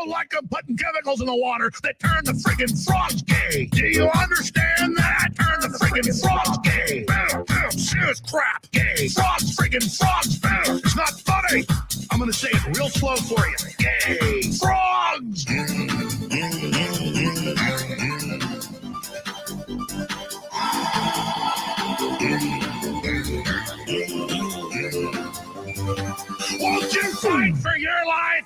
don't like them putting chemicals in the water that turn the friggin' frogs gay. Do you understand that? Turn the friggin' frogs gay. Serious crap. Gay. Frogs, friggin' frogs. It's not funny. I'm gonna say it real slow for you. Gay. Frogs. Won't you fight for your life?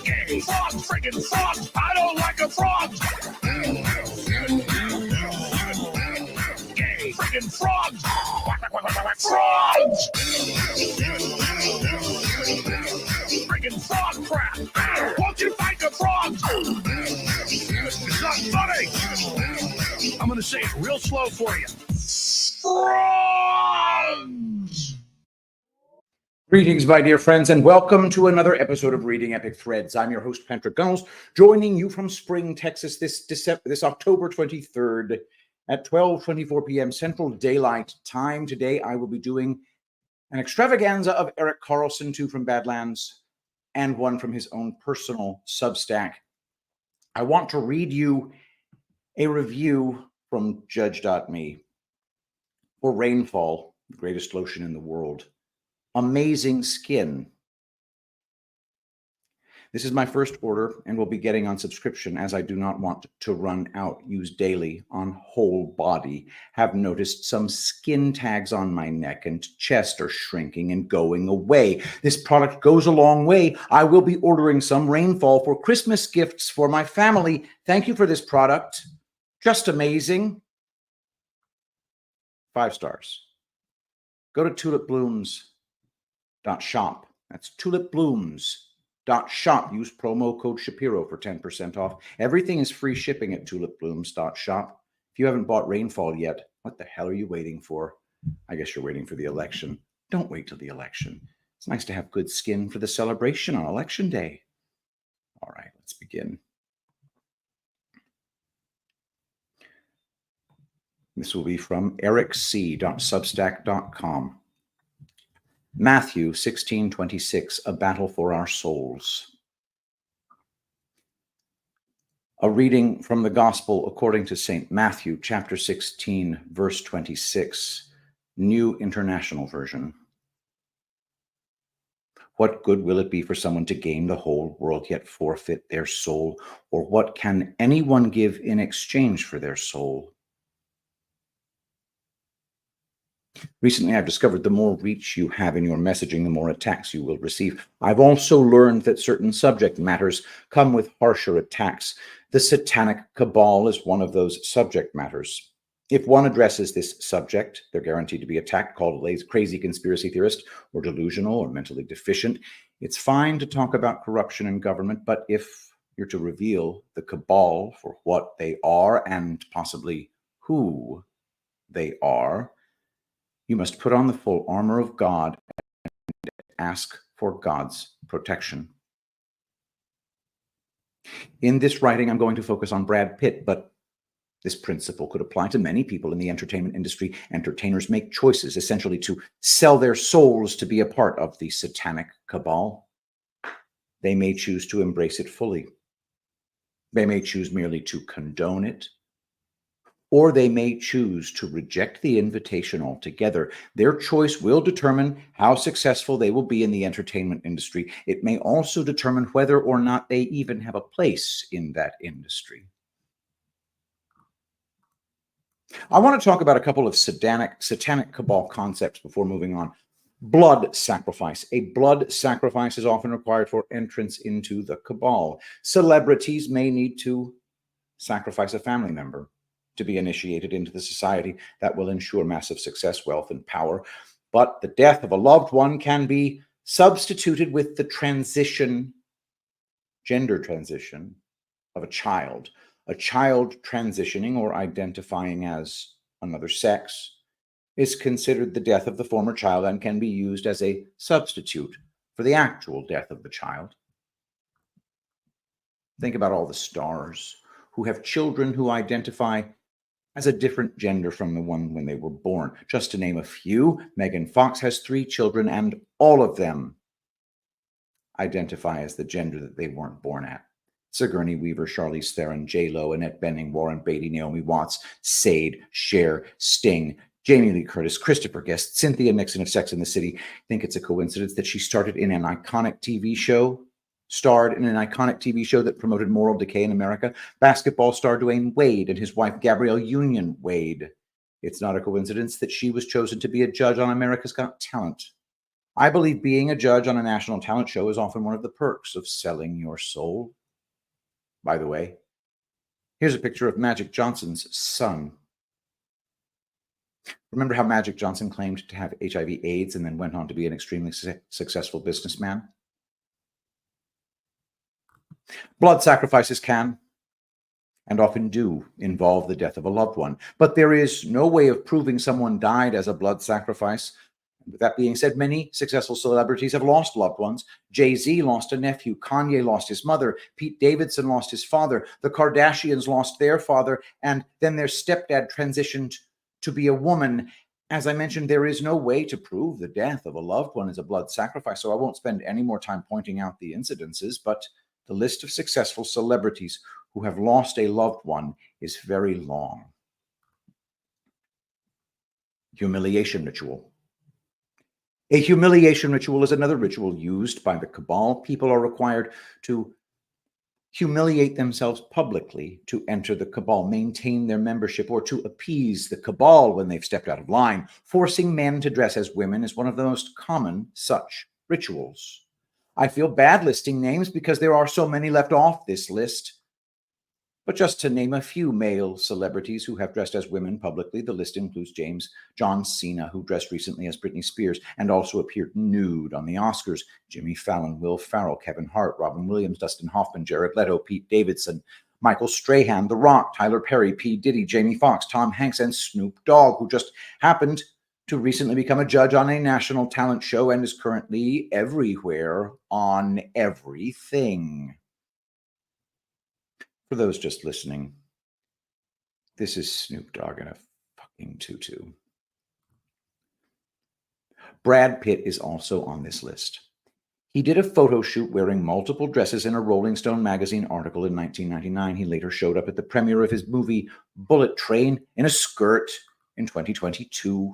Gay. Frogs, friggin' frogs. I don't like a frog. Gay. Friggin' frogs. Frogs. Friggin' frog crap. Won't you fight the frogs? It's not funny. I'm gonna say it real slow for you. Frogs! Greetings, my dear friends, and welcome to another episode of Reading Epic Threads. I'm your host, Patrick Gunnels, joining you from Spring, Texas this October 23rd at 12:24 p.m. Central Daylight Time. Today, I will be doing an extravaganza of Erik Carlson, two from Badlands, and one from his own personal Substack. I want to read you a review from Judge.me for Rainfall, the greatest lotion in the world. Amazing skin. This is my first order and will be getting on subscription as I do not want to run out. Use daily on whole body. Have noticed some skin tags on my neck and chest are shrinking and going away. This product goes a long way. I will be ordering some Rainfall for Christmas gifts for my family. Thank you for this product. Just amazing. 5 stars. Go to tulipblooms.shop. That's tulipblooms.shop. Use promo code Shapiro for 10% off. Everything is free shipping at tulipblooms.shop. If you haven't bought Rainfall yet, what the hell are you waiting for? I guess you're waiting for the election. Don't wait till the election. It's nice to have good skin for the celebration on election day. All right, let's begin. This will be from ericc.substack.com. Matthew 16:26, a battle for our souls. A reading from the Gospel according to St. Matthew, chapter 16, verse 26, New International Version. What good will it be for someone to gain the whole world yet forfeit their soul? Or what can anyone give in exchange for their soul? Recently, I've discovered the more reach you have in your messaging, the more attacks you will receive. I've also learned that certain subject matters come with harsher attacks. The satanic cabal is one of those subject matters. If one addresses this subject, they're guaranteed to be attacked, called a crazy conspiracy theorist, or delusional, or mentally deficient. It's fine to talk about corruption in government, but if you're to reveal the cabal for what they are and possibly who they are, you must put on the full armor of God and ask for God's protection. In this writing, I'm going to focus on Brad Pitt, but this principle could apply to many people in the entertainment industry. Entertainers make choices, essentially to sell their souls to be a part of the satanic cabal. They may choose to embrace it fully. They may choose merely to condone it. Or they may choose to reject the invitation altogether. Their choice will determine how successful they will be in the entertainment industry. It may also determine whether or not they even have a place in that industry. I want to talk about a couple of satanic cabal concepts before moving on. Blood sacrifice. A blood sacrifice is often required for entrance into the cabal. Celebrities may need to sacrifice a family member to be initiated into the society that will ensure massive success, wealth, and power. But the death of a loved one can be substituted with the gender transition of a child. A child transitioning or identifying as another sex is considered the death of the former child and can be used as a substitute for the actual death of the child. Think about all the stars who have children who identify as a different gender from the one when they were born. Just to name a few, Megan Fox has 3 children, and all of them identify as the gender that they weren't born at. Sigourney Weaver, Charlize Theron, J-Lo, Annette Bening, Warren Beatty, Naomi Watts, Sade, Cher, Sting, Jamie Lee Curtis, Christopher Guest, Cynthia Nixon of Sex and the City. Think it's a coincidence that she starred in an iconic TV show that promoted moral decay in America? Basketball star Dwayne Wade and his wife Gabrielle Union Wade. It's not a coincidence that she was chosen to be a judge on America's Got Talent. I believe being a judge on a national talent show is often one of the perks of selling your soul. By the way, here's a picture of Magic Johnson's son. Remember how Magic Johnson claimed to have HIV/AIDS and then went on to be an extremely successful businessman? Blood sacrifices can, and often do, involve the death of a loved one, but there is no way of proving someone died as a blood sacrifice. With that being said, many successful celebrities have lost loved ones. Jay-Z lost a nephew. Kanye lost his mother. Pete Davidson lost his father. The Kardashians lost their father, and then their stepdad transitioned to be a woman. As I mentioned, there is no way to prove the death of a loved one as a blood sacrifice, so I won't spend any more time pointing out the incidences, but the list of successful celebrities who have lost a loved one is very long. Humiliation ritual. A humiliation ritual is another ritual used by the cabal. People are required to humiliate themselves publicly to enter the cabal, maintain their membership, or to appease the cabal when they've stepped out of line. Forcing men to dress as women is one of the most common such rituals. I feel bad listing names because there are so many left off this list. But just to name a few male celebrities who have dressed as women publicly, the list includes John Cena, who dressed recently as Britney Spears and also appeared nude on the Oscars, Jimmy Fallon, Will Ferrell, Kevin Hart, Robin Williams, Dustin Hoffman, Jared Leto, Pete Davidson, Michael Strahan, The Rock, Tyler Perry, P. Diddy, Jamie Foxx, Tom Hanks, and Snoop Dogg, who just happened to recently become a judge on a national talent show and is currently everywhere on everything. For those just listening, this is Snoop Dogg in a fucking tutu. Brad Pitt is also on this list. He did a photo shoot wearing multiple dresses in a Rolling Stone magazine article in 1999. He later showed up at the premiere of his movie Bullet Train in a skirt in 2022.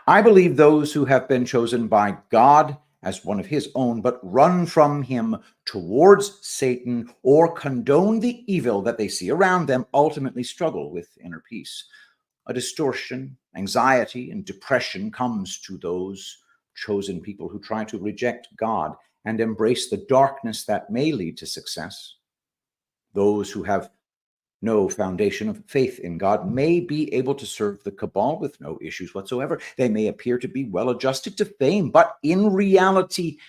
I believe those who have been chosen by God as one of his own, but run from him towards Satan or condone the evil that they see around them, ultimately struggle with inner peace. A distortion, anxiety, and depression comes to those chosen people who try to reject God and embrace the darkness that may lead to success. Those who have no foundation of faith in God may be able to serve the cabal with no issues whatsoever. They may appear to be well adjusted to fame, but in reality,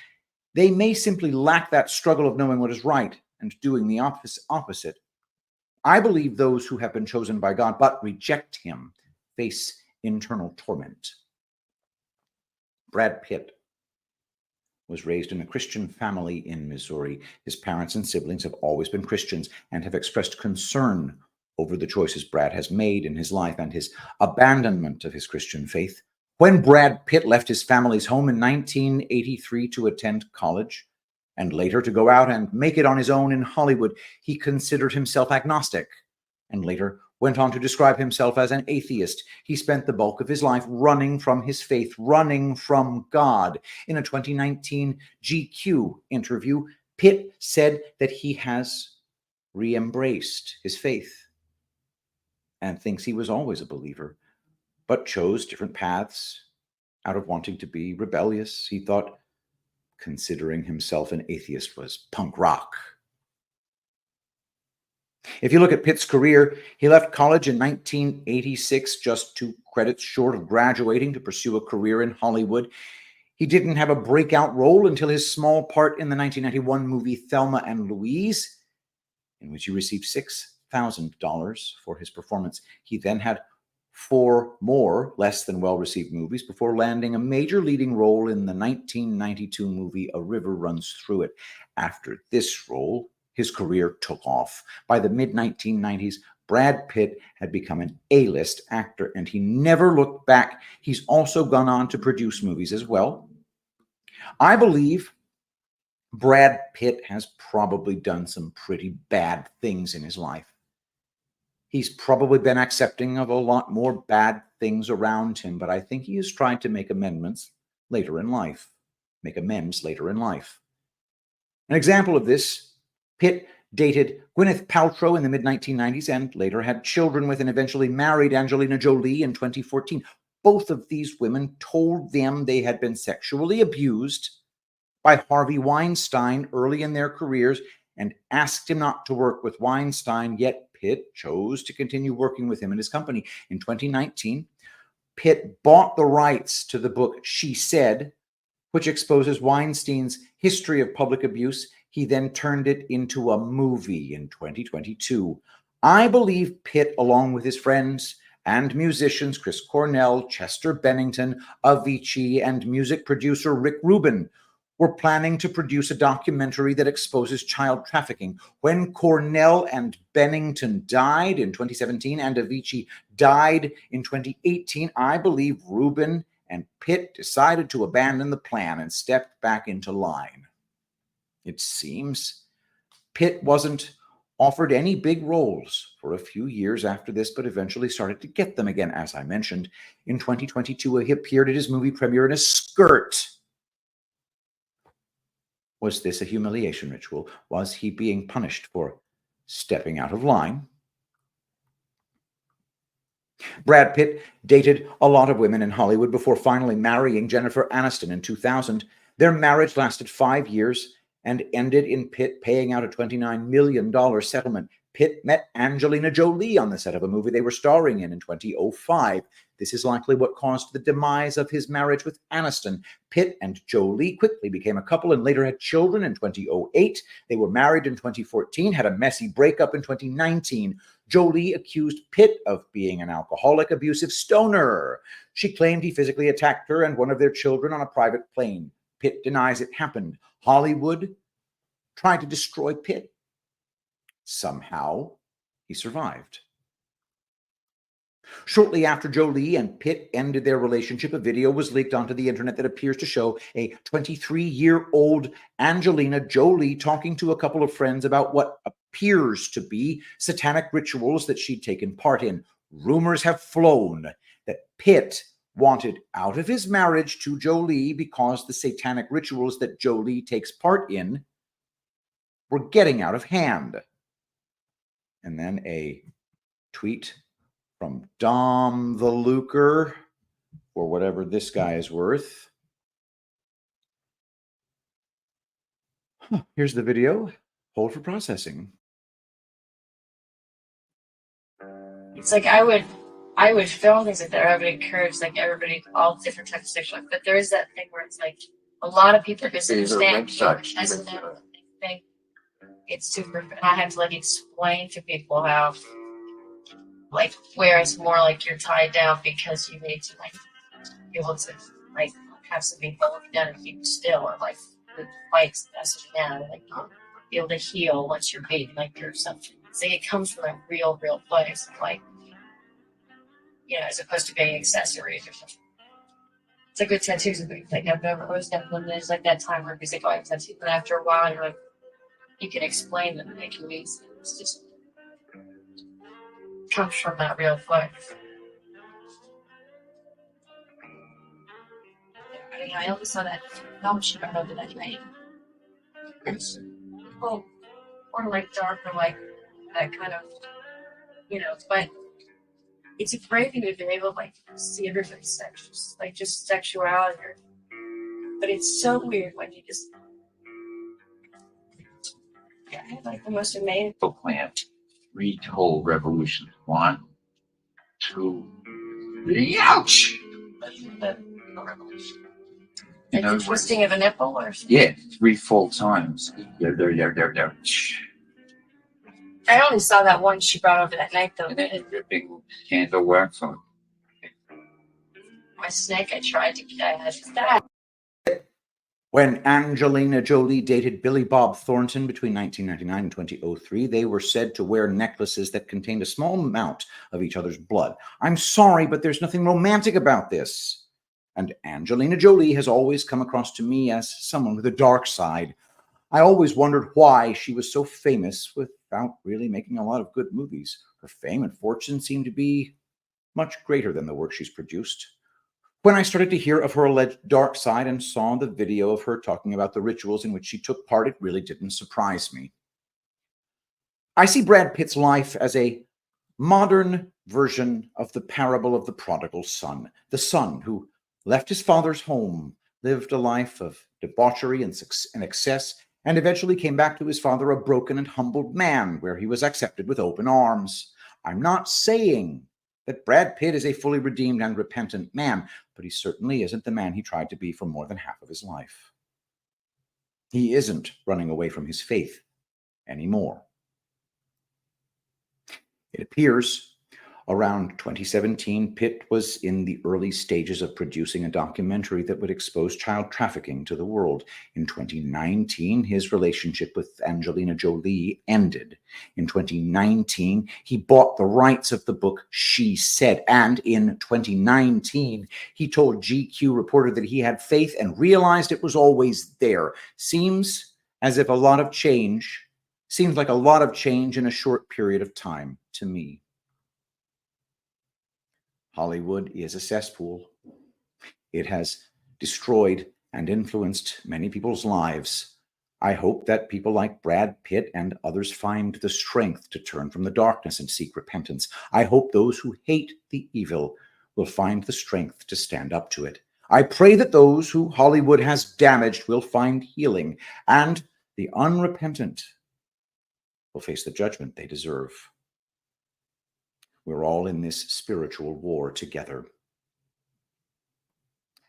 they may simply lack that struggle of knowing what is right and doing the opposite. I believe those who have been chosen by God but reject him face internal torment. Brad Pitt was raised in a Christian family in Missouri. His parents and siblings have always been Christians and have expressed concern over the choices Brad has made in his life and his abandonment of his Christian faith. When Brad Pitt left his family's home in 1983 to attend college and later to go out and make it on his own in Hollywood, he considered himself agnostic and later went on to describe himself as an atheist. He spent the bulk of his life running from his faith, running from God. In a 2019 GQ interview, Pitt said that he has re-embraced his faith and thinks he was always a believer, but chose different paths out of wanting to be rebellious. He thought considering himself an atheist was punk rock. If you look at Pitt's career, he left college in 1986, just 2 credits short of graduating to pursue a career in Hollywood. He didn't have a breakout role until his small part in the 1991 movie Thelma and Louise, in which he received $6,000 for his performance. He then had 4 more less than well-received movies before landing a major leading role in the 1992 movie A River Runs Through It. After this role, his career took off. By the mid-1990s, Brad Pitt had become an A-list actor, and he never looked back. He's also gone on to produce movies as well. I believe Brad Pitt has probably done some pretty bad things in his life. He's probably been accepting of a lot more bad things around him, but I think he has tried to make amends later in life. An example of this, Pitt dated Gwyneth Paltrow in the mid-1990s and later had children with and eventually married Angelina Jolie in 2014. Both of these women told them they had been sexually abused by Harvey Weinstein early in their careers and asked him not to work with Weinstein, yet Pitt chose to continue working with him and his company. In 2019, Pitt bought the rights to the book She Said, which exposes Weinstein's history of public abuse. He then turned it into a movie in 2022. I believe Pitt, along with his friends and musicians Chris Cornell, Chester Bennington, Avicii, and music producer Rick Rubin, were planning to produce a documentary that exposes child trafficking. When Cornell and Bennington died in 2017 and Avicii died in 2018, I believe Rubin and Pitt decided to abandon the plan and stepped back into line. It seems Pitt wasn't offered any big roles for a few years after this, but eventually started to get them again. As I mentioned, in 2022, he appeared at his movie premiere in a skirt. Was this a humiliation ritual? Was he being punished for stepping out of line? Brad Pitt dated a lot of women in Hollywood before finally marrying Jennifer Aniston in 2000. Their marriage lasted 5 years and ended in Pitt paying out a $29 million settlement. Pitt met Angelina Jolie on the set of a movie they were starring in 2005. This is likely what caused the demise of his marriage with Aniston. Pitt and Jolie quickly became a couple and later had children in 2008. They were married in 2014, had a messy breakup in 2019. Jolie accused Pitt of being an alcoholic, abusive stoner. She claimed he physically attacked her and one of their children on a private plane. Pitt denies it happened. Hollywood tried to destroy Pitt. Somehow, he survived. Shortly after Jolie and Pitt ended their relationship, a video was leaked onto the internet that appears to show a 23-year-old Angelina Jolie talking to a couple of friends about what appears to be satanic rituals that she'd taken part in. Rumors have flown that Pitt wanted out of his marriage to Jolie because the satanic rituals that Jolie takes part in were getting out of hand. And then a tweet from Dom the Lucre, or whatever this guy is worth. Here's the video. Hold for processing. It's like I would film things like that. I would encourage like everybody, all different types of sexual life. But there is that thing where it's like a lot of people misunderstand as a thing. It's super, and I have to like explain to people how, like, where it's more like you're tied down because you need to like be able to like have some people look down and keep still, or like the fights message down, like be able to heal once you're beaten, like or something. It's like it comes from a real place, like, you know, as opposed to being accessories or something. It's like with tattoos and things. Like I've always done when there's like that time where people say, "Oh, I have tattoos," but after a while, you're like, you can explain them, they can be. It's just comes from that real place. I also saw that film she wrote over that night. Oh, or like dark, or like that kind of, you know, but it's a great thing to be able to like see everybody's sex, like just sexuality. But it's so weird when you just, yeah, I had like the most amazing plan. 3 total revolutions. 1, 2, 3, ouch! the revolution. Like the twisting of a nipple or something? Yeah, 3 full times. There. I only saw that one she brought over that night though. And then dripping candle wax on. My snake, I tried to get, I had to die. When Angelina Jolie dated Billy Bob Thornton between 1999 and 2003, they were said to wear necklaces that contained a small amount of each other's blood. I'm sorry, but there's nothing romantic about this. and Angelina Jolie has always come across to me as someone with a dark side. I always wondered why she was so famous without really making a lot of good movies. Her fame and fortune seem to be much greater than the work she's produced. When I started to hear of her alleged dark side and saw the video of her talking about the rituals in which she took part, it really didn't surprise me. I see Brad Pitt's life as a modern version of the parable of the prodigal son, the son who left his father's home, lived a life of debauchery and excess, and eventually came back to his father a broken and humbled man, where he was accepted with open arms. I'm not saying that Brad Pitt is a fully redeemed and repentant man, but he certainly isn't the man he tried to be for more than half of his life. He isn't running away from his faith anymore. It appears around 2017, Pitt was in the early stages of producing a documentary that would expose child trafficking to the world. In 2019, his relationship with Angelina Jolie ended. In 2019, he bought the rights of the book She Said, and in 2019, he told GQ reporter that he had faith and realized it was always there. Seems like a lot of change in a short period of time to me. Hollywood is a cesspool. It has destroyed and influenced many people's lives. I hope that people like Brad Pitt and others find the strength to turn from the darkness and seek repentance. I hope those who hate the evil will find the strength to stand up to it. I pray that those who Hollywood has damaged will find healing, and the unrepentant will face the judgment they deserve. We're all in this spiritual war together.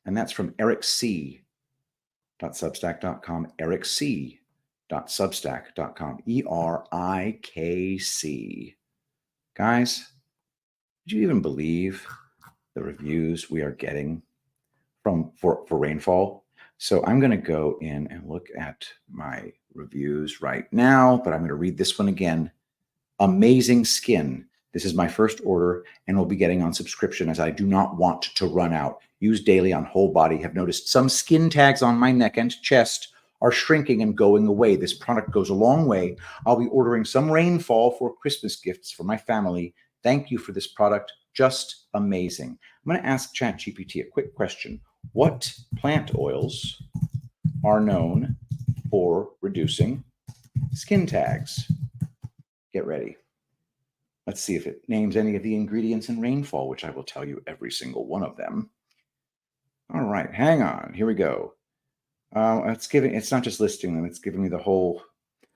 And that's from ericc.substack.com, ericc.substack.com, ERIKC. Guys, did you even believe the reviews we are getting for rainfall? So I'm going to go in and look at my reviews right now, but I'm going to read this one again. Amazing skin. This is my first order and will be getting on subscription as I do not want to run out. Use daily on whole body. Have noticed some skin tags on my neck and chest are shrinking and going away. This product goes a long way. I'll be ordering some rainfall for Christmas gifts for my family. Thank you for this product. Just amazing. I'm going to ask ChatGPT a quick question. What plant oils are known for reducing skin tags? Get ready. Let's see if it names any of the ingredients in rainfall, which I will tell you every single one of them. All right, hang on. Here we go. It's not just listing them, it's giving me the whole.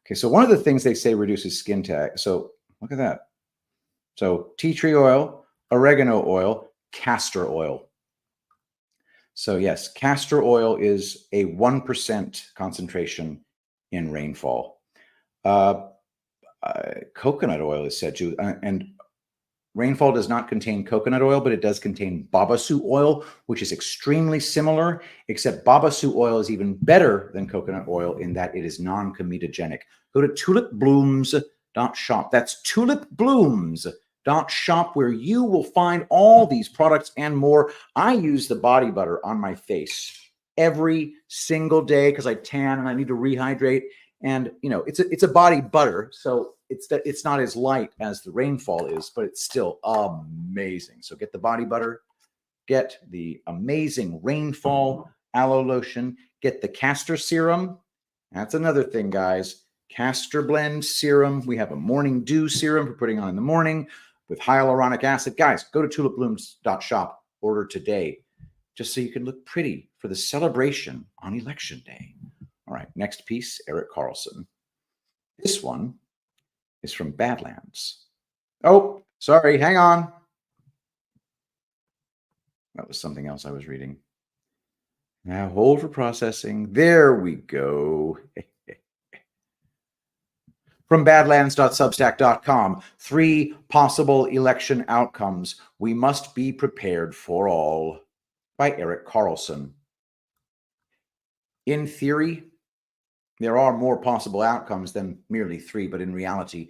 Okay, so one of the things they say reduces skin tag. So look at that. So tea tree oil, oregano oil, castor oil. So yes, castor oil is a 1% concentration in rainfall. Coconut oil is said to, and rainfall does not contain coconut oil, but it does contain babassu oil, which is extremely similar, except babassu oil is even better than coconut oil in that it is non-comedogenic. Go to tulipblooms.shop. That's tulipblooms.shop, where you will find all these products and more. I use the body butter on my face every single day because I tan and I need to rehydrate. And you know, it's a body butter, so it's not as light as the rainfall is, but it's still amazing. So get the body butter, get the amazing rainfall aloe lotion, get the castor serum. That's another thing, guys. Castor blend serum. We have a morning dew serum for putting on in the morning with hyaluronic acid. Guys, go to tulipblooms.shop. Order today, just so you can look pretty for the celebration on election day. All right, next piece, Erik Carlson. This one is from Badlands. Oh, sorry, hang on. That was something else I was reading. Now hold for processing. There we go. From badlands.substack.com, 3 possible election outcomes. We must be prepared for all, by Erik Carlson. In theory, there are more possible outcomes than merely 3, but in reality,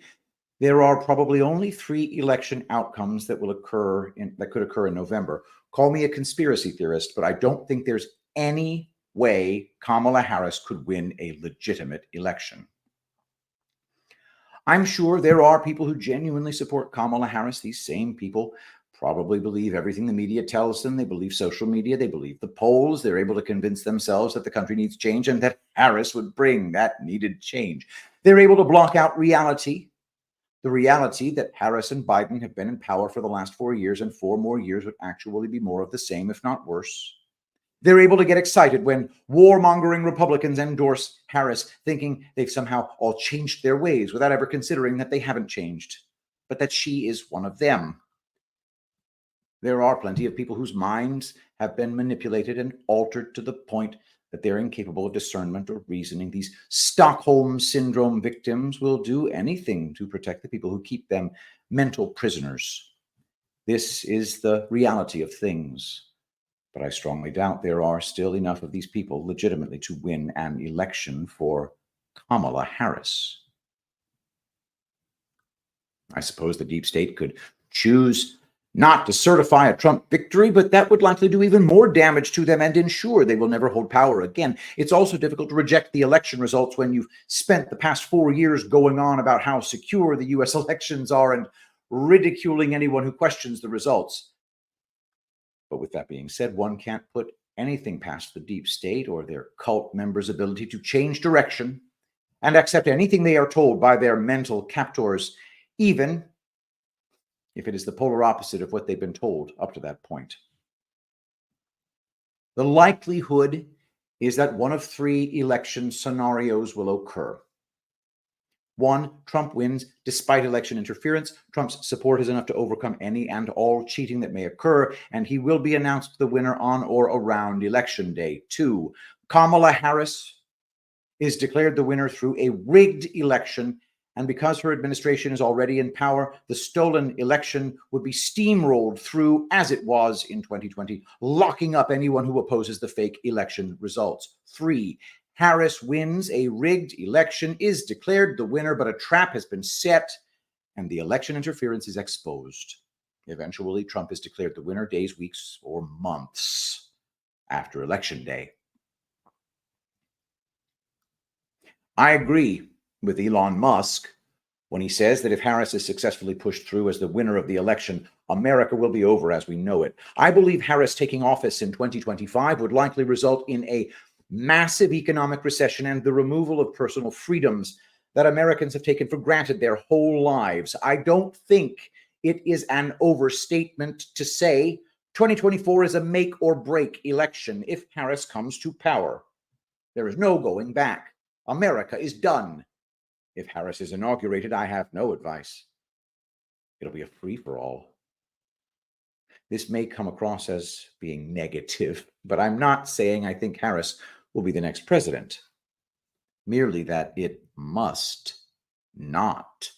there are probably only 3 election outcomes that will occur that could occur in November. Call me a conspiracy theorist, but I don't think there's any way Kamala Harris could win a legitimate election. I'm sure there are people who genuinely support Kamala Harris. These same people probably believe everything the media tells them. They believe social media. They believe the polls. They're able to convince themselves that the country needs change and that Harris would bring that needed change. They're able to block out reality, the reality that Harris and Biden have been in power for the last 4 years, and 4 more years would actually be more of the same, if not worse. They're able to get excited when warmongering Republicans endorse Harris, thinking they've somehow all changed their ways without ever considering that they haven't changed, but that she is one of them. There are plenty of people whose minds have been manipulated and altered to the point that they're incapable of discernment or reasoning. These Stockholm Syndrome victims will do anything to protect the people who keep them mental prisoners. This is the reality of things. But I strongly doubt there are still enough of these people legitimately to win an election for Kamala Harris. I suppose the deep state could choose not to certify a Trump victory, but that would likely do even more damage to them and ensure they will never hold power again. It's also difficult to reject the election results when you've spent the past 4 years going on about how secure the U.S. elections are and ridiculing anyone who questions the results. But with that being said, one can't put anything past the deep state or their cult members' ability to change direction and accept anything they are told by their mental captors, even if it is the polar opposite of what they've been told up to that point. The likelihood is that one of 3 election scenarios will occur. 1, Trump wins despite election interference. Trump's support is enough to overcome any and all cheating that may occur, and he will be announced the winner on or around Election Day. 2, Kamala Harris is declared the winner through a rigged election, and because her administration is already in power, the stolen election would be steamrolled through as it was in 2020, locking up anyone who opposes the fake election results. 3, Harris wins a rigged election, is declared the winner, but a trap has been set and the election interference is exposed. Eventually, Trump is declared the winner days, weeks, or months after Election Day. I agree with Elon Musk when he says that if Harris is successfully pushed through as the winner of the election, America will be over as we know it. I believe Harris taking office in 2025 would likely result in a massive economic recession and the removal of personal freedoms that Americans have taken for granted their whole lives. I don't think it is an overstatement to say 2024 is a make or break election if Harris comes to power. There is no going back. America is done. If Harris is inaugurated, I have no advice. It'll be a free-for-all. This may come across as being negative, but I'm not saying I think Harris will be the next president. Merely that it must not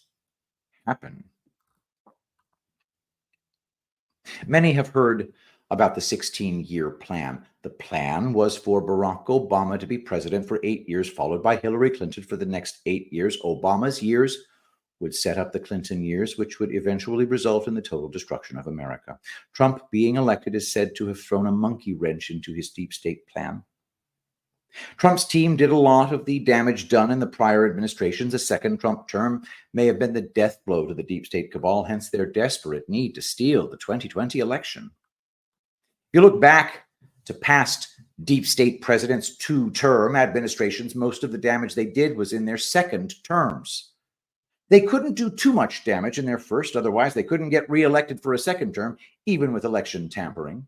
happen. Many have heard about the 16-year plan. The plan was for Barack Obama to be president for 8 years, followed by Hillary Clinton for the next 8 years. Obama's years would set up the Clinton years, which would eventually result in the total destruction of America. Trump being elected is said to have thrown a monkey wrench into his deep state plan. Trump's team did a lot of the damage done in the prior administrations. A second Trump term may have been the death blow to the deep state cabal, hence their desperate need to steal the 2020 election. If you look back to past deep state presidents' 2-term administrations, most of the damage they did was in their second terms. They couldn't do too much damage in their first, otherwise they couldn't get reelected for a second term, even with election tampering.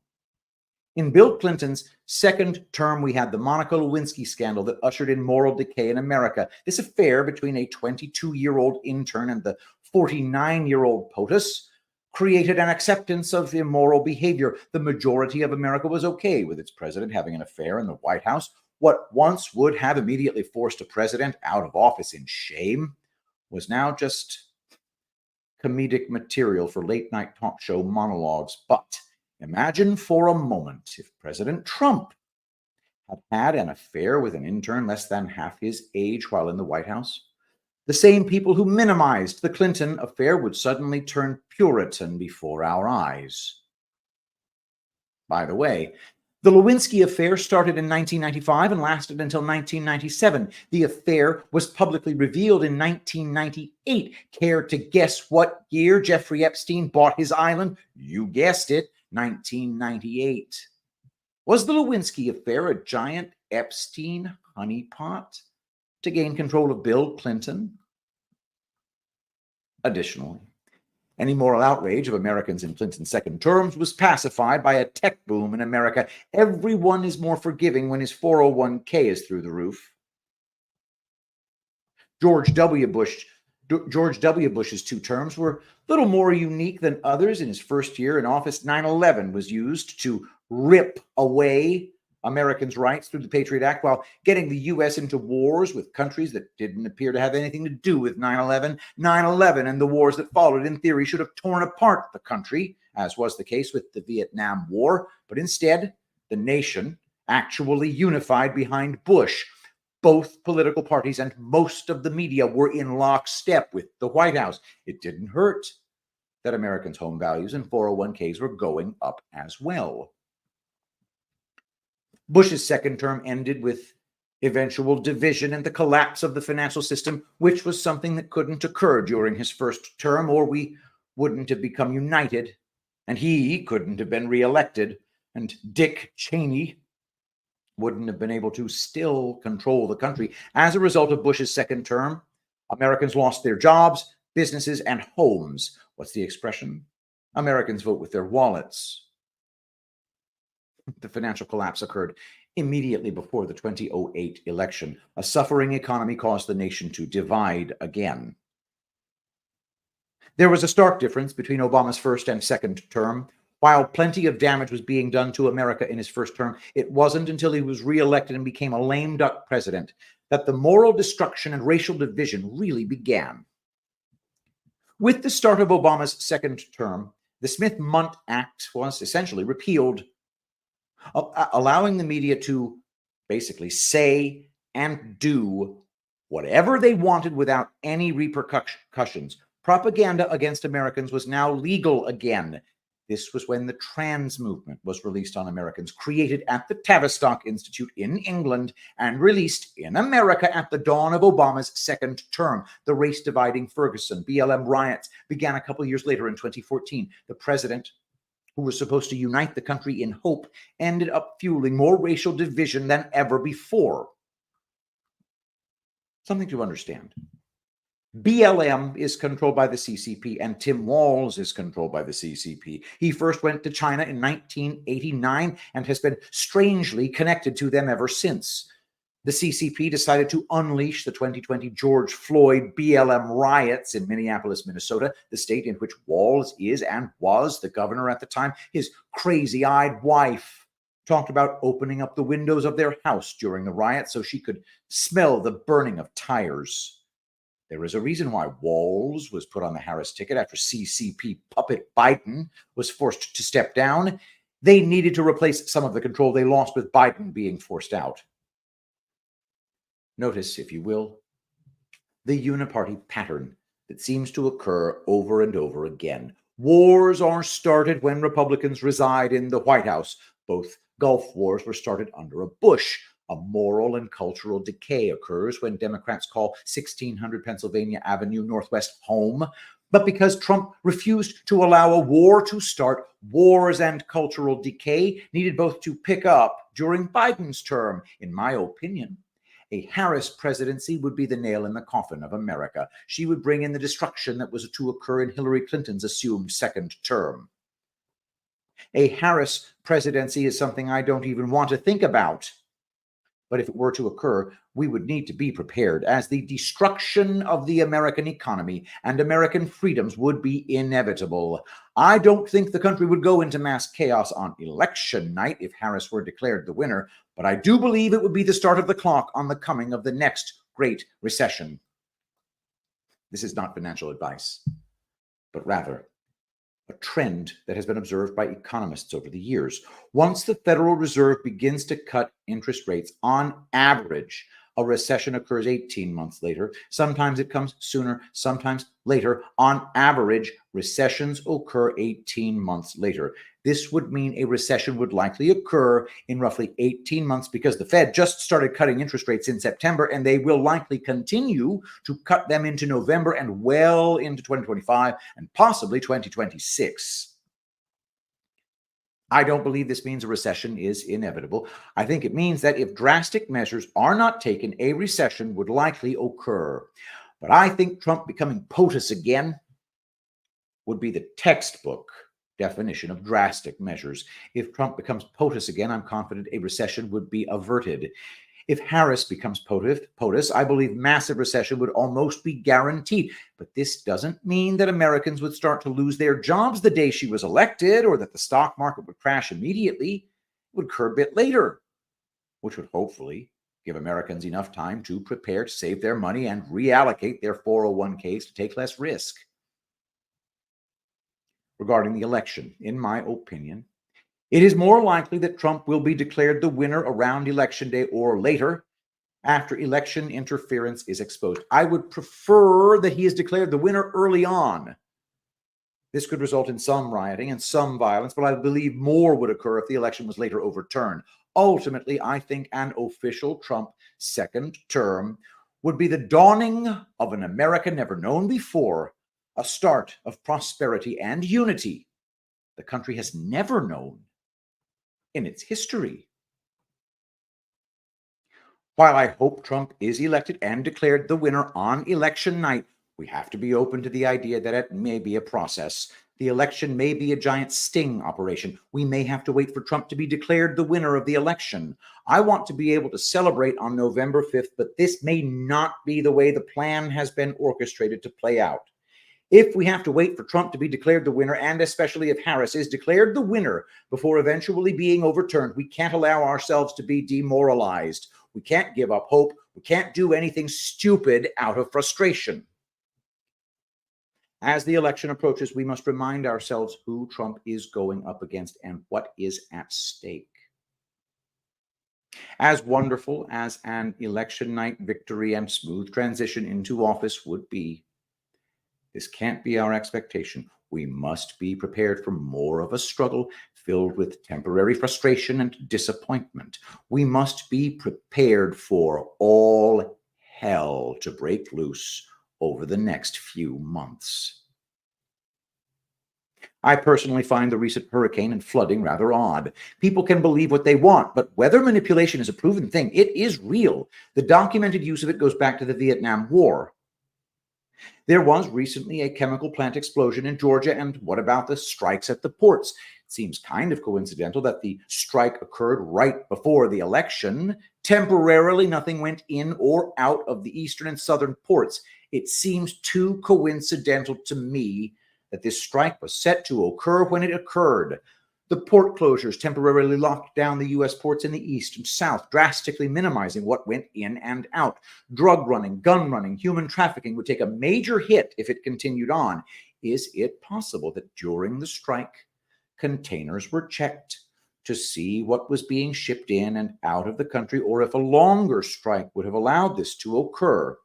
In Bill Clinton's second term, we had the Monica Lewinsky scandal that ushered in moral decay in America. This affair between a 22-year-old intern and the 49-year-old POTUS created an acceptance of immoral behavior. The majority of America was okay with its president having an affair in the White House. What once would have immediately forced a president out of office in shame was now just comedic material for late-night talk show monologues. But imagine for a moment if President Trump had had an affair with an intern less than half his age while in the White House. The same people who minimized the Clinton affair would suddenly turn Puritan before our eyes. By the way, the Lewinsky affair started in 1995 and lasted until 1997. The affair was publicly revealed in 1998. Care to guess what year Jeffrey Epstein bought his island? You guessed it, 1998. Was the Lewinsky affair a giant Epstein honeypot to gain control of Bill Clinton? Additionally, any moral outrage of Americans in Clinton's second terms was pacified by a tech boom in America. Everyone is more forgiving when his 401k is through the roof. George W. Bush's 2 terms were a little more unique than others. In his first year in office, 9/11 was used to rip away Americans' rights through the Patriot Act while getting the U.S. into wars with countries that didn't appear to have anything to do with 9/11. 9/11 and the wars that followed, in theory, should have torn apart the country, as was the case with the Vietnam War, but instead, the nation actually unified behind Bush. Both political parties and most of the media were in lockstep with the White House. It didn't hurt that Americans' home values and 401ks were going up as well. Bush's second term ended with eventual division and the collapse of the financial system, which was something that couldn't occur during his first term, or we wouldn't have become united, and he couldn't have been reelected, and Dick Cheney wouldn't have been able to still control the country. As a result of Bush's second term, Americans lost their jobs, businesses, and homes. What's the expression? Americans vote with their wallets. The financial collapse occurred immediately before the 2008 election. A suffering economy caused the nation to divide again. There was a stark difference between Obama's first and second term. While plenty of damage was being done to America in his first term, it wasn't until he was reelected and became a lame duck president that the moral destruction and racial division really began. With the start of Obama's second term, the Smith-Mundt Act was essentially repealed, allowing the media to basically say and do whatever they wanted without any repercussions. Propaganda against Americans was now legal again. This was when the trans movement was released on Americans, created at the Tavistock Institute in England and released in America at the dawn of Obama's second term. The race-dividing Ferguson BLM riots began a couple years later in 2014. The president, who was supposed to unite the country in hope, ended up fueling more racial division than ever before. Something to understand. BLM is controlled by the CCP, and Tim Walz is controlled by the CCP. He first went to China in 1989 and has been strangely connected to them ever since. The CCP decided to unleash the 2020 George Floyd BLM riots in Minneapolis, Minnesota, the state in which Walz is and was the governor at the time. His crazy-eyed wife talked about opening up the windows of their house during the riot so she could smell the burning of tires. There is a reason why Walz was put on the Harris ticket after CCP puppet Biden was forced to step down. They needed to replace some of the control they lost with Biden being forced out. Notice, if you will, the uniparty pattern that seems to occur over and over again. Wars are started when Republicans reside in the White House. Both Gulf Wars were started under a Bush. A moral and cultural decay occurs when Democrats call 1600 Pennsylvania Avenue Northwest home. But because Trump refused to allow a war to start, wars and cultural decay needed both to pick up during Biden's term. In my opinion, a Harris presidency would be the nail in the coffin of America. She would bring in the destruction that was to occur in Hillary Clinton's assumed second term. A Harris presidency is something I don't even want to think about. But if it were to occur, we would need to be prepared, as the destruction of the American economy and American freedoms would be inevitable. I don't think the country would go into mass chaos on election night if Harris were declared the winner, but I do believe it would be the start of the clock on the coming of the next Great Recession. This is not financial advice, but rather a trend that has been observed by economists over the years. Once the Federal Reserve begins to cut interest rates, on average, a recession occurs 18 months later. Sometimes it comes sooner, sometimes later. On average, recessions occur 18 months later. This would mean a recession would likely occur in roughly 18 months because the Fed just started cutting interest rates in September, and they will likely continue to cut them into November and well into 2025 and possibly 2026. I don't believe this means a recession is inevitable. I think it means that if drastic measures are not taken, a recession would likely occur. But I think Trump becoming POTUS again would be the textbook definition of drastic measures. If Trump becomes POTUS again, I'm confident a recession would be averted. If Harris becomes POTUS, I believe massive recession would almost be guaranteed. But this doesn't mean that Americans would start to lose their jobs the day she was elected, or that the stock market would crash immediately. It would occur a bit later, which would hopefully give Americans enough time to prepare to save their money and reallocate their 401ks to take less risk. Regarding the election, in my opinion, it is more likely that Trump will be declared the winner around Election Day or later, after election interference is exposed. I would prefer that he is declared the winner early on. This could result in some rioting and some violence, but I believe more would occur if the election was later overturned. Ultimately, I think an official Trump second term would be the dawning of an America never known before, a start of prosperity and unity the country has never known in its history. While I hope Trump is elected and declared the winner on election night, we have to be open to the idea that it may be a process. The election may be a giant sting operation. We may have to wait for Trump to be declared the winner of the election. I want to be able to celebrate on November 5th, but this may not be the way the plan has been orchestrated to play out. If we have to wait for Trump to be declared the winner, and especially if Harris is declared the winner before eventually being overturned, we can't allow ourselves to be demoralized. We can't give up hope. We can't do anything stupid out of frustration. As the election approaches, we must remind ourselves who Trump is going up against and what is at stake. As wonderful as an election night victory and smooth transition into office would be, this can't be our expectation. We must be prepared for more of a struggle filled with temporary frustration and disappointment. We must be prepared for all hell to break loose over the next few months. I personally find the recent hurricane and flooding rather odd. People can believe what they want, but weather manipulation is a proven thing. It is real. The documented use of it goes back to the Vietnam War. There was recently a chemical plant explosion in Georgia, and what about the strikes at the ports? It seems kind of coincidental that the strike occurred right before the election. Temporarily, nothing went in or out of the eastern and southern ports. It seems too coincidental to me that this strike was set to occur when it occurred. The port closures temporarily locked down the U.S. ports in the east and south, drastically minimizing what went in and out. Drug running, gun running, human trafficking would take a major hit if it continued on. Is it possible that during the strike, containers were checked to see what was being shipped in and out of the country, or if a longer strike would have allowed this to occur?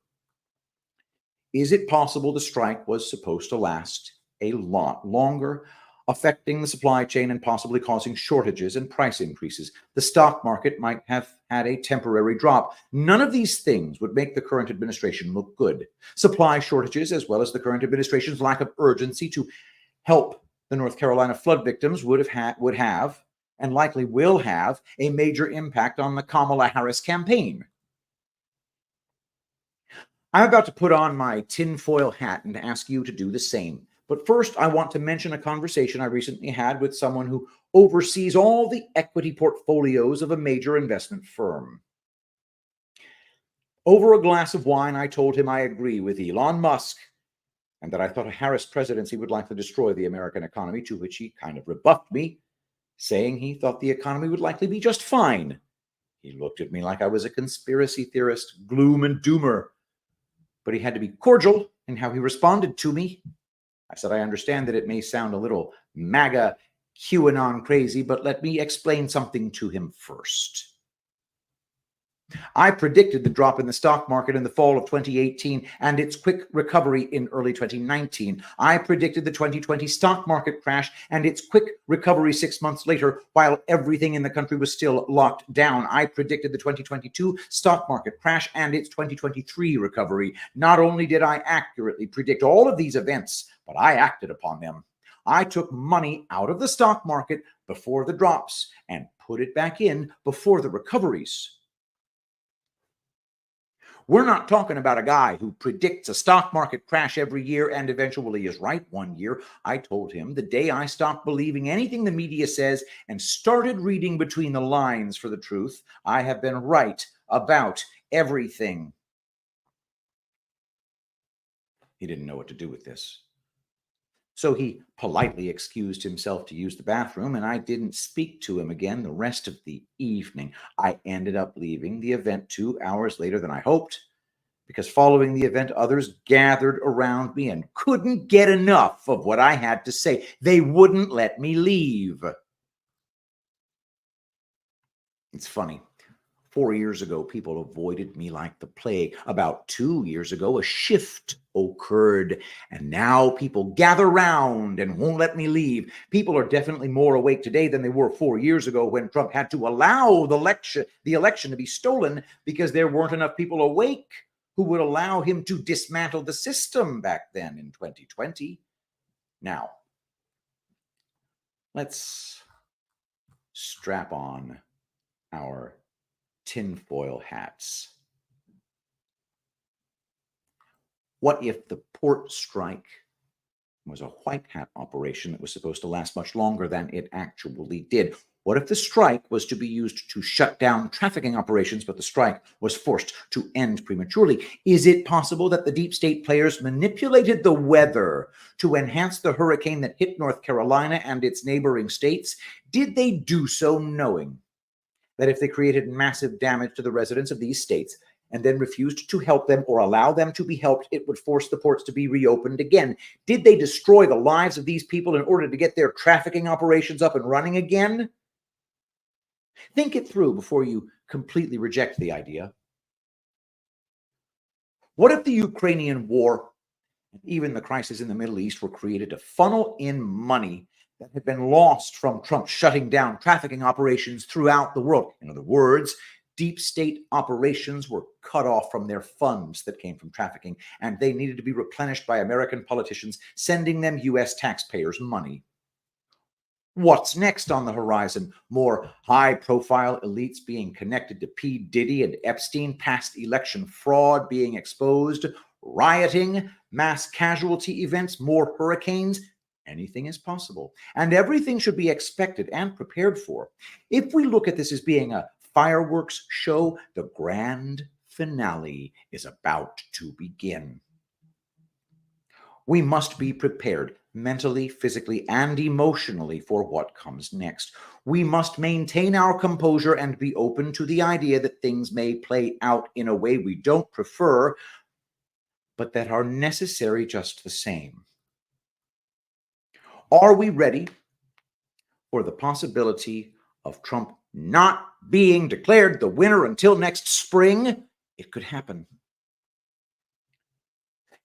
Is it possible the strike was supposed to last a lot longer, affecting the supply chain and possibly causing shortages and price increases? The stock market might have had a temporary drop. None of these things would make the current administration look good. Supply shortages, as well as the current administration's lack of urgency to help the North Carolina flood victims, would have and likely will have a major impact on the Kamala Harris campaign. I'm about to put on my tinfoil hat and ask you to do the same. But first, I want to mention a conversation I recently had with someone who oversees all the equity portfolios of a major investment firm. Over a glass of wine, I told him I agree with Elon Musk and that I thought a Harris presidency would likely destroy the American economy, to which he kind of rebuffed me, saying he thought the economy would likely be just fine. He looked at me like I was a conspiracy theorist, gloom and doomer, but he had to be cordial in how he responded to me. I said, I understand that it may sound a little MAGA, QAnon crazy, but let me explain something to him first. I predicted the drop in the stock market in the fall of 2018 and its quick recovery in early 2019. I predicted the 2020 stock market crash and its quick recovery 6 months later while everything in the country was still locked down. I predicted the 2022 stock market crash and its 2023 recovery. Not only did I accurately predict all of these events, but I acted upon them. I took money out of the stock market before the drops and put it back in before the recoveries. We're not talking about a guy who predicts a stock market crash every year and eventually is right one year. I told him the day I stopped believing anything the media says and started reading between the lines for the truth, I have been right about everything. He didn't know what to do with this. So he politely excused himself to use the bathroom, and I didn't speak to him again the rest of the evening. I ended up leaving the event 2 hours later than I hoped, because following the event, others gathered around me and couldn't get enough of what I had to say. They wouldn't let me leave. It's funny. 4 years ago, people avoided me like the plague. About 2 years ago, a shift occurred, and now people gather round and won't let me leave. People are definitely more awake today than they were 4 years ago when Trump had to allow the election to be stolen because there weren't enough people awake who would allow him to dismantle the system back then in 2020. Now, let's strap on our tinfoil hats. What if the port strike was a white hat operation that was supposed to last much longer than it actually did? What if the strike was to be used to shut down trafficking operations, but the strike was forced to end prematurely? Is it possible that the deep state players manipulated the weather to enhance the hurricane that hit North Carolina and its neighboring states? Did they do so knowing that if they created massive damage to the residents of these states and then refused to help them or allow them to be helped, it would force the ports to be reopened again? Did they destroy the lives of these people in order to get their trafficking operations up and running again? Think it through before you completely reject the idea. What if the Ukrainian war and even the crisis in the Middle East were created to funnel in money that had been lost from Trump shutting down trafficking operations throughout the world? In other words, deep state operations were cut off from their funds that came from trafficking, and they needed to be replenished by American politicians sending them U.S. taxpayers' money. What's next on the horizon? More high-profile elites being connected to P. Diddy and Epstein, past election fraud being exposed, rioting, mass casualty events, more hurricanes. Anything is possible, and everything should be expected and prepared for. If we look at this as being a fireworks show, the grand finale is about to begin. We must be prepared mentally, physically, and emotionally for what comes next. We must maintain our composure and be open to the idea that things may play out in a way we don't prefer, but that are necessary just the same. Are we ready for the possibility of Trump not being declared the winner until next spring? It could happen.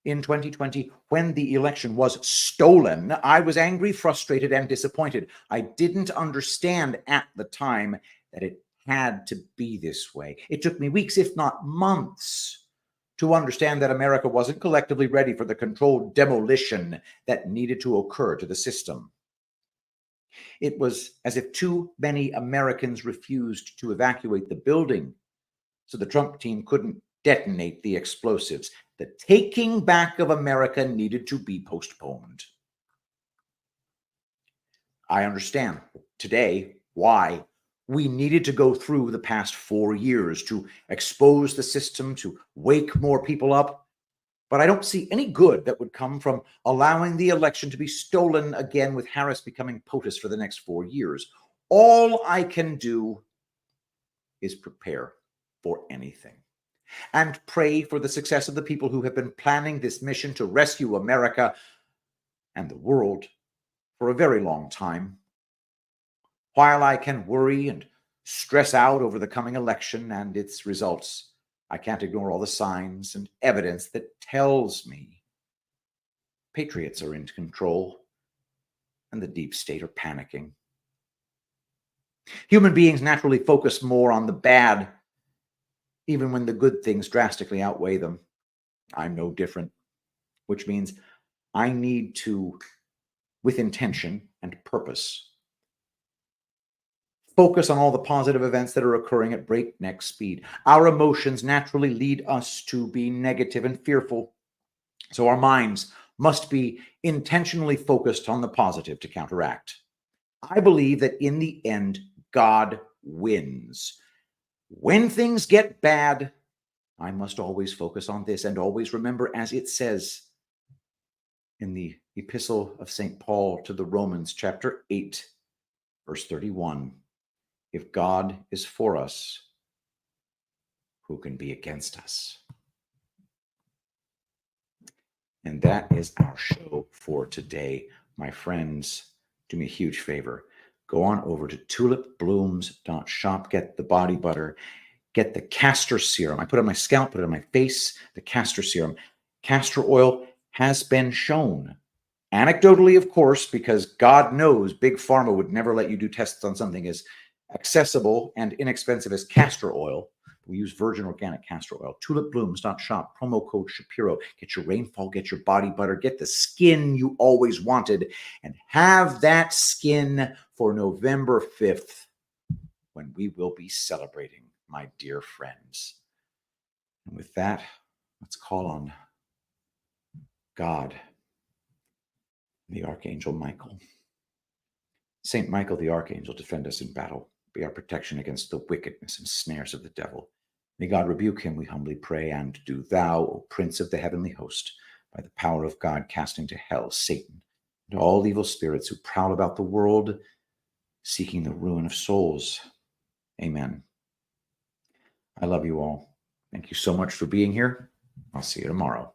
In 2020, when the election was stolen, I was angry, frustrated, and disappointed. I didn't understand at the time that it had to be this way. It took me weeks, if not months, to understand that America wasn't collectively ready for the controlled demolition that needed to occur to the system. It was as if too many Americans refused to evacuate the building, so the Trump team couldn't detonate the explosives. The taking back of America needed to be postponed. I understand today why we needed to go through the past 4 years to expose the system, to wake more people up. But I don't see any good that would come from allowing the election to be stolen again with Harris becoming POTUS for the next 4 years. All I can do is prepare for anything and pray for the success of the people who have been planning this mission to rescue America and the world for a very long time. While I can worry and stress out over the coming election and its results, I can't ignore all the signs and evidence that tells me patriots are in control and the deep state are panicking. Human beings naturally focus more on the bad, even when the good things drastically outweigh them. I'm no different, which means I need to, with intention and purpose, focus on all the positive events that are occurring at breakneck speed. Our emotions naturally lead us to be negative and fearful, so our minds must be intentionally focused on the positive to counteract. I believe that in the end, God wins. When things get bad, I must always focus on this and always remember, as it says in the epistle of St. Paul to the Romans, chapter 8, verse 31, if God is for us, who can be against us? And that is our show for today. My friends, do me a huge favor. Go on over to tulipblooms.shop, get the body butter, get the castor serum. I put it on my scalp, put it on my face, the castor serum. Castor oil has been shown, anecdotally, of course, because God knows Big Pharma would never let you do tests on something as accessible and inexpensive as castor oil. We use virgin organic castor oil. Tulipblooms.shop, promo code Shapiro. Get your rainfall, get your body butter, get the skin you always wanted, and have that skin for November 5th when we will be celebrating, my dear friends. And with that, let's call on God, the Archangel Michael. Saint Michael the Archangel, defend us in battle. Be our protection against the wickedness and snares of the devil. May God rebuke him, we humbly pray, and do thou, O Prince of the heavenly host, by the power of God, cast into hell Satan and all evil spirits who prowl about the world, seeking the ruin of souls. Amen. I love you all. Thank you so much for being here. I'll see you tomorrow.